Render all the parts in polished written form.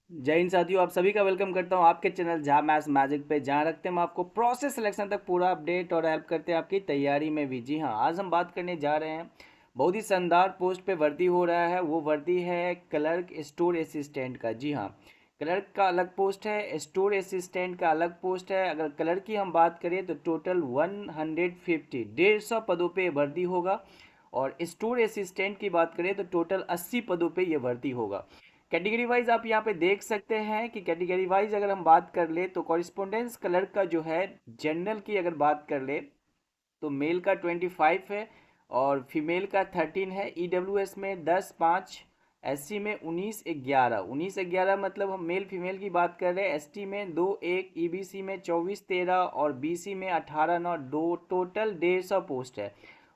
जय हिंद साथियों, आप सभी का वेलकम करता हूं आपके चैनल जहां मैथ्स मैजिक पे, जहां रखते हैं हम आपको प्रोसेस सिलेक्शन तक पूरा अपडेट और हेल्प करते हैं आपकी तैयारी में भी। जी हां, आज हम बात करने जा रहे हैं बहुत ही शानदार पोस्ट पे भर्ती हो रहा है। वो भर्ती है क्लर्क स्टोर असिस्टेंट का। जी हाँ, क्लर्क का अलग पोस्ट है, स्टोर असिस्टेंट का अलग पोस्ट है। अगर क्लर्क की हम बात करें तो टोटल 150 150 पदों पे भर्ती होगा, और स्टोर असिस्टेंट की बात करें तो टोटल 80 पदों पे ये भर्ती होगा। कैटेगरी वाइज आप यहाँ पे देख सकते हैं कि कैटेगरी वाइज अगर हम बात कर ले तो कॉरिस्पोंडेंस क्लर्क का जो है, जनरल की अगर बात कर ले तो मेल का 25 है और फीमेल का 13 है। ईडब्ल्यूएस में 10-5, एससी में 19-11। 19-11 मतलब हम मेल फीमेल की बात कर रहे हैं। एसटी में 2-1, ईबीसी में 24-13 और बीसी में 18-9। दो टोटल 150 पोस्ट है।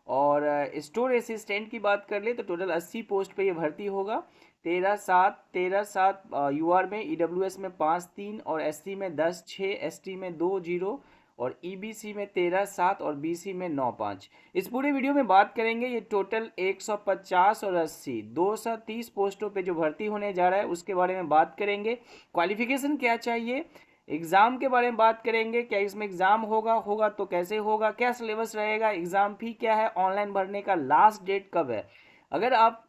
और स्टोर असिस्टेंट की बात कर ले तो टोटल 80 पोस्ट पे ये भर्ती होगा। 13-7 यूआर में, ईडब्ल्यूएस में 5-3 और एससी में 10-6, एसटी में 2-0 और ईबीसी में 13-7 और बीसी में 9-5। इस पूरे वीडियो में बात करेंगे ये टोटल 150 और 80 230 पोस्टों पे जो भर्ती होने जा रहा है उसके बारे में बात करेंगे। क्वालिफिकेशन क्या चाहिए, एग्ज़ाम के बारे में बात करेंगे, क्या इसमें एग्ज़ाम होगा, होगा तो कैसे होगा, क्या सिलेबस रहेगा, एग्ज़ाम फी क्या है, ऑनलाइन भरने का लास्ट डेट कब है। अगर आप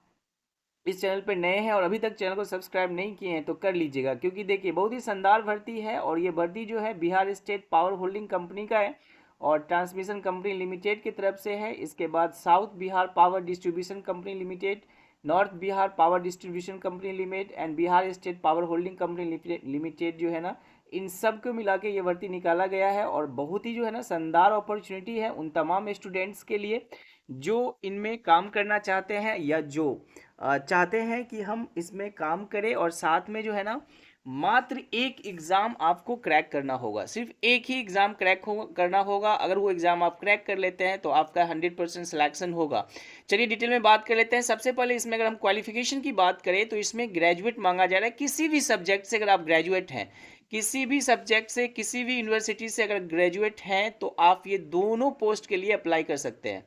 इस चैनल पे नए हैं और अभी तक चैनल को सब्सक्राइब नहीं किए हैं तो कर लीजिएगा, क्योंकि देखिए बहुत ही शानदार भर्ती है। और ये भर्ती जो है Bihar state power holding company का है और ट्रांसमिशन कंपनी लिमिटेड की तरफ से है। इसके बाद south Bihar power distribution company limited, north Bihar power distribution company limited and Bihar state power holding company limited जो है ना, इन सब को मिला के ये भर्ती निकाला गया है। और बहुत ही जो है ना शानदार अपॉर्चुनिटी है उन तमाम स्टूडेंट्स के लिए जो इनमें काम करना चाहते हैं या जो चाहते हैं कि हम इसमें काम करें। और साथ में जो है ना, मात्र एक एग्ज़ाम आपको क्रैक करना होगा, सिर्फ एक ही एग्ज़ाम करना होगा। अगर वो एग्ज़ाम आप क्रैक कर लेते हैं तो आपका 100% सिलेक्शन होगा। चलिए डिटेल में बात कर लेते हैं। सबसे पहले इसमें अगर हम क्वालिफिकेशन की बात करें तो इसमें ग्रेजुएट मांगा जा रहा है। किसी भी सब्जेक्ट से अगर आप ग्रेजुएट हैं, किसी भी सब्जेक्ट से, किसी भी यूनिवर्सिटी से अगर ग्रेजुएट हैं तो आप ये दोनों पोस्ट के लिए अप्लाई कर सकते हैं।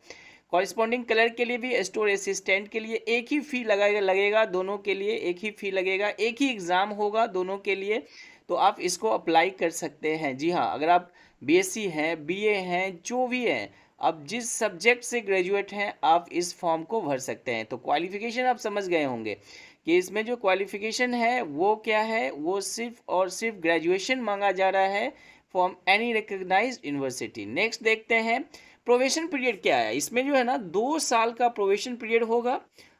कॉरिस्पॉन्डिंग क्लर्क के लिए भी, स्टोर असिस्टेंट के लिए एक ही फी लगेगा, दोनों के लिए एक ही फी लगेगा, एक ही एग्ज़ाम होगा दोनों के लिए। तो आप इसको अप्लाई कर सकते हैं। जी हाँ, अगर आप बीएससी हैं, बीए हैं, जो भी हैं, आप जिस सब्जेक्ट से ग्रेजुएट हैं आप इस फॉर्म को भर सकते हैं। तो क्वालिफिकेशन आप समझ गए होंगे कि इसमें जो क्वालिफिकेशन है वो क्या है, वो सिर्फ और सिर्फ ग्रेजुएशन मांगा जा रहा है from any recognized university. Next देखते हैं प्रोवेशन पीरियड क्या है। इसमें जो है ना 2 साल का प्रोवेशन पीरियड होगा।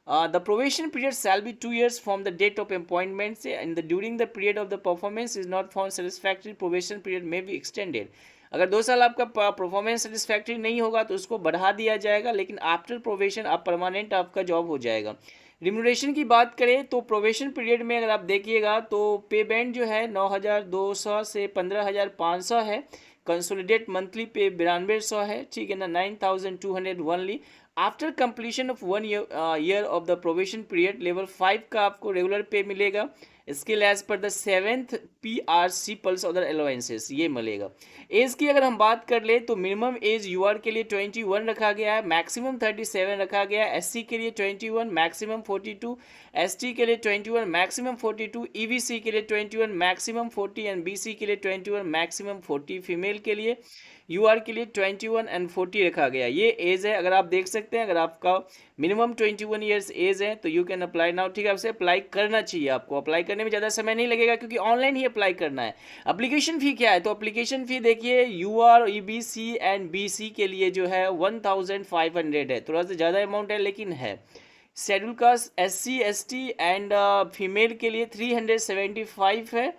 The probation period shall be 2 years from the date of appointment से and the during the period of the performance is not found satisfactory probation period में बी एक्सटेंडेड। अगर 2 साल आपका परफॉर्मेंस सेटिस्फैक्ट्री नहीं होगा तो उसको बढ़ा दिया जाएगा, लेकिन आफ्टर प्रोवेशन आप परमानेंट आपका जॉब हो जाएगा। रिम्यूनरेशन की बात करें तो प्रोवेशन पीरियड में अगर आप देखिएगा तो पे बैंड जो है 9,200 से 15,500 है। कंसोलिडेट मंथली पे 9200 है, ठीक है ना, 9,200 only. After completion of 1 year of the probation period level 5 का आपको रेगुलर पे मिलेगा। Scale as per the 7th PRC plus other allowances ये मिलेगा। एज की अगर हम बात कर ले तो मिनिमम एज यूआर के लिए 21 रखा गया है, मैक्सिमम 37 रखा गया है। एससी के लिए 21, मैक्सिमम 42, एसटी के लिए 21, मैक्सिमम 42, ईबीसी के लिए 21, मैक्सिमम 40 एंड बीसी के लिए 21, मैक्सिमम 40। फीमेल के लिए यूआर के लिए 21 एंड 40 रखा गया। ये एज है, अगर आप देख सकते हैं, अगर आपका मिनिमम 21 ईयर्स एज है तो यू कैन अप्लाई नाउ, ठीक है। आपसे अप्लाई करना चाहिए, आपको अप्लाई करने में ज़्यादा समय नहीं लगेगा क्योंकि ऑनलाइन ही अप्लाई करना है। अप्लीकेशन फ़ी क्या है, तो अप्लीकेशन फ़ी देखिए यूआर, ईबीसी एंड बीसी के लिए जो है 1,500 है, थोड़ा सा ज़्यादा अमाउंट है लेकिन है। Schedule caste SC ST and female के लिए 375 है,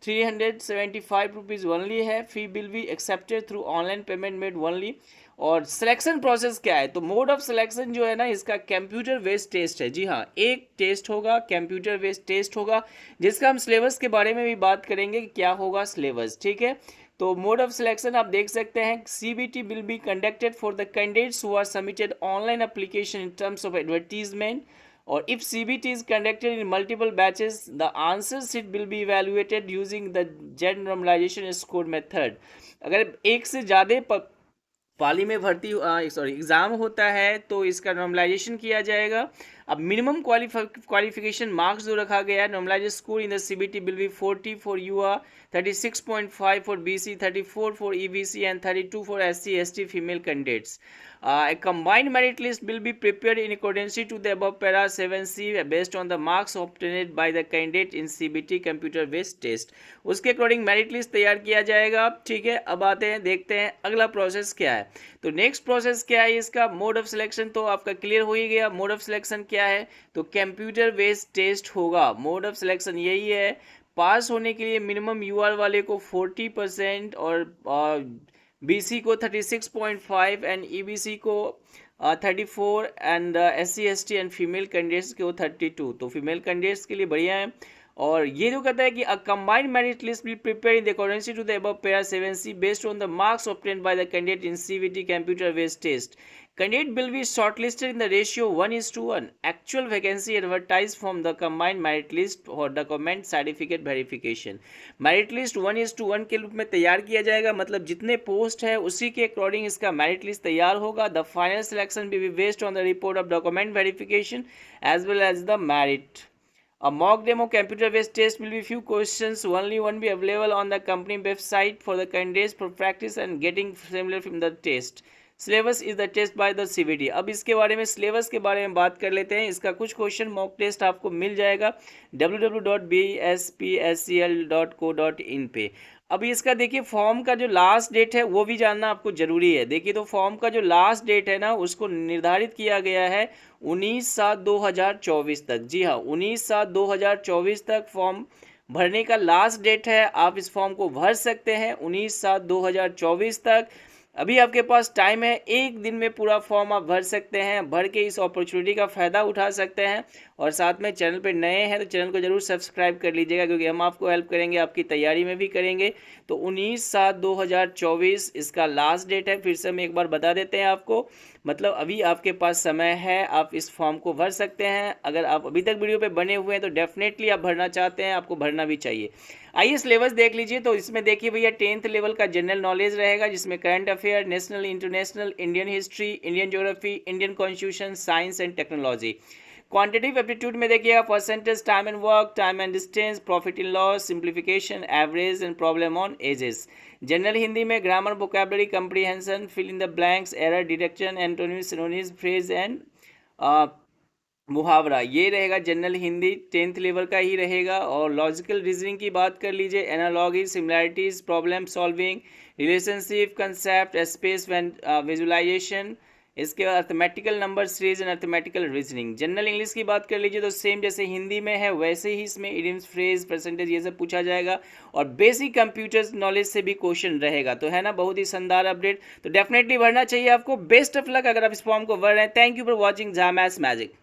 375 रुपीज़ ओनली है। Fee will be accepted through online payment made only. और सिलेक्शन प्रोसेस क्या है, तो मोड ऑफ सिलेक्शन जो है ना, इसका कंप्यूटर बेस्ड टेस्ट है। जी हाँ, एक टेस्ट होगा, कंप्यूटर बेस्ड टेस्ट होगा, जिसका हम सिलेबस के बारे में भी बात करेंगे कि क्या होगा सिलेबस, ठीक है। तो मोड ऑफ सिलेक्शन आप देख सकते हैं, CBT will be conducted for the candidates who are submitted online application in terms of advertisement. और if CBT is conducted in multiple batches, the answer sheet will be evaluated using the Z normalization score method। अगर एक से ज़्यादा पाली में भर्ती exam होता है तो इसका नॉर्मलाइजेशन किया जाएगा। अब मिनिमम क्वालिफिकेशन मार्क्स जो रखा गया है, normalized score in the CBT will be 40 for UR, 36.5 for BC, 34 for EBC and 32 for SC, ST female candidates. A combined merit list will be prepared in accordance to the above para 7C based on the marks obtained by the candidate in CBT computer based test. उसके according merit list तैयार किया जाएगा, ठीक है। अब आते हैं, देखते हैं अगला प्रोसेस क्या है। तो नेक्स्ट प्रोसेस क्या है इसका, मोड ऑफ सिलेक्शन तो आपका क्लियर हो ही गया। मोड ऑफ सिलेक्शन क्या है, तो कंप्यूटर बेस्ड टेस्ट होगा। मोड ऑफ सिलेक्शन यही है, पास होने के लिए मिनिमम यूआर वाले को 40% और बीसी को 36.5 एंड ईबीसी को 34 and SC ST and female candidates को 32। तो फीमेल कैंडिडेट्स के लिए बढ़िया है। और ये जो कहता है कि a combined merit list will prepare in the accordance to the above para 7C based on the marks obtained by the candidate in CBT computer based test. Candidate will be shortlisted in the ratio 1:1. Actual vacancy advertised from the combined merit list for document certificate verification. Merit list 1:1 के रूप में तैयार किया जाएगा, मतलब जितने post है उसी के अकॉर्डिंग इसका मेरिट लिस्ट तैयार होगा. The final selection will be based on the report of document verification as well as the merit. A mock demo computer-based test will be few questions. Only one be available on the company website for the candidates for practice and getting familiar from the test. Syllabus is the test by the CBT. अब इसके बारे में, syllabus के बारे में बात कर लेते हैं. इसका कुछ क्वेश्चन मॉक टेस्ट आपको मिल जाएगा www.bspscl.co.in पे. अभी इसका देखिए फॉर्म का जो लास्ट डेट है वो भी जानना आपको जरूरी है. देखिए तो फॉर्म का जो लास्ट डेट है ना उसको निर्धारित किया गया है 19/7/2024 तक. जी हाँ, 19/7/2024 तक फॉर्म भरने का लास्ट डेट है. आप इस फॉर्म को भर सकते हैं 19/7/2024 तक. अभी आपके पास टाइम है, एक दिन में पूरा फॉर्म आप भर सकते हैं. भर के इस अपॉर्चुनिटी का फ़ायदा उठा सकते हैं. और साथ में चैनल पे नए हैं तो चैनल को ज़रूर सब्सक्राइब कर लीजिएगा, क्योंकि हम आपको हेल्प करेंगे, आपकी तैयारी में भी करेंगे. तो 19/7/2024 इसका लास्ट डेट है. फिर से हम एक बार बता देते हैं आपको, मतलब अभी आपके पास समय है, आप इस फॉर्म को भर सकते हैं. अगर आप अभी तक वीडियो पे बने हुए हैं तो डेफिनेटली आप भरना चाहते हैं, आपको भरना भी चाहिए. आइए सिलेबस देख लीजिए. तो इसमें देखिए भैया 10th लेवल का जनरल नॉलेज रहेगा, जिसमें current affair, national international, Indian history, Indian geography, Indian constitution, science and technology. Quantitative aptitude में देखिएगा percentage, time and work, time and distance, profit in loss, simplification, average and problem on ages. General Hindi में grammar, vocabulary, comprehension, fill in the blanks, error detection, antonyms, synonyms, phrase and मुहावरा. ये रहेगा general Hindi 10th level का ही रहेगा. और logical reasoning की बात कर लीजिए, analogy, similarities, problem solving, relationship, concept, space visualization. इसके बाद arithmetical number series and arithmetical reasoning. General English की बात कर लीजिए तो सेम जैसे हिंदी में है वैसे ही इसमें इडियम्स, फ्रेज, परसेंटेज ये सब पूछा जाएगा. और बेसिक कंप्यूटर नॉलेज से भी क्वेश्चन रहेगा. तो है ना, बहुत ही शानदार अपडेट. तो डेफिनेटली भरना चाहिए आपको. बेस्ट ऑफ लक अगर आप इस फॉर्म को भर रहे हैं. Thank you for watching Jha maths magic.